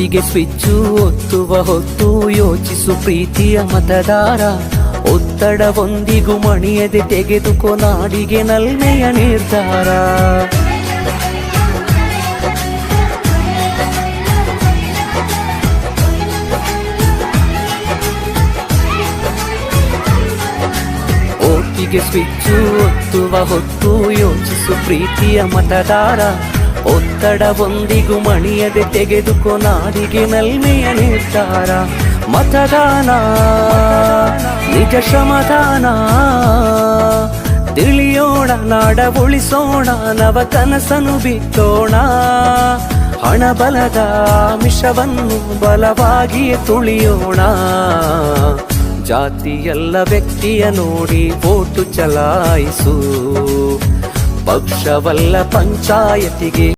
ಓಟಿಗೆ switch ಒತ್ತುವ ಹೊತ್ತು ಯೋಚಿಸು ಪ್ರೀತಿಯ ಮತದಾರ. ಒತ್ತಡವೊಂದಿಗೂ ಮಣಿಯದೆ ತೆಗೆದುಕೋ ನಾಡಿಗೆ ನಲ್ಮೆಯ ನಿರ್ಧಾರ. ಓಟಿಗೆ ಸ್ವಿಚ್ಚು ಒತ್ತುವ ಹೊತ್ತು ಯೋಚಿಸು ಪ್ರೀತಿಯ ಮತದಾರ. ಒತ್ತಡವೊಂದಿಗೂ ಮಣಿಯದೆ ತೆಗೆದುಕೋ ನಾಡಿಗೆ ನಲ್ಮೆಯ ನಿರ್ಧಾರ. ಮತದಾನ ನಿಜ ಶ್ರಮದಾನ, ತಿಳಿಯೋಣ ನಾಡ ಉಳಿಸೋಣ, ನವ ಕನಸನು ಬಿತ್ತೋಣ. ಹಣಬಲದ ಮಿಷವನ್ನು ಬಲವಾಗಿಯೇ ತುಳಿಯೋಣ. ಜಾತಿಯಲ್ಲ ವ್ಯಕ್ತಿಯ ನೋಡಿ ವೋಟು ಚಲಾಯಿಸು, ಪಕ್ಷವಲ್ಲ ಪಂಚಾಯತಿಗೆ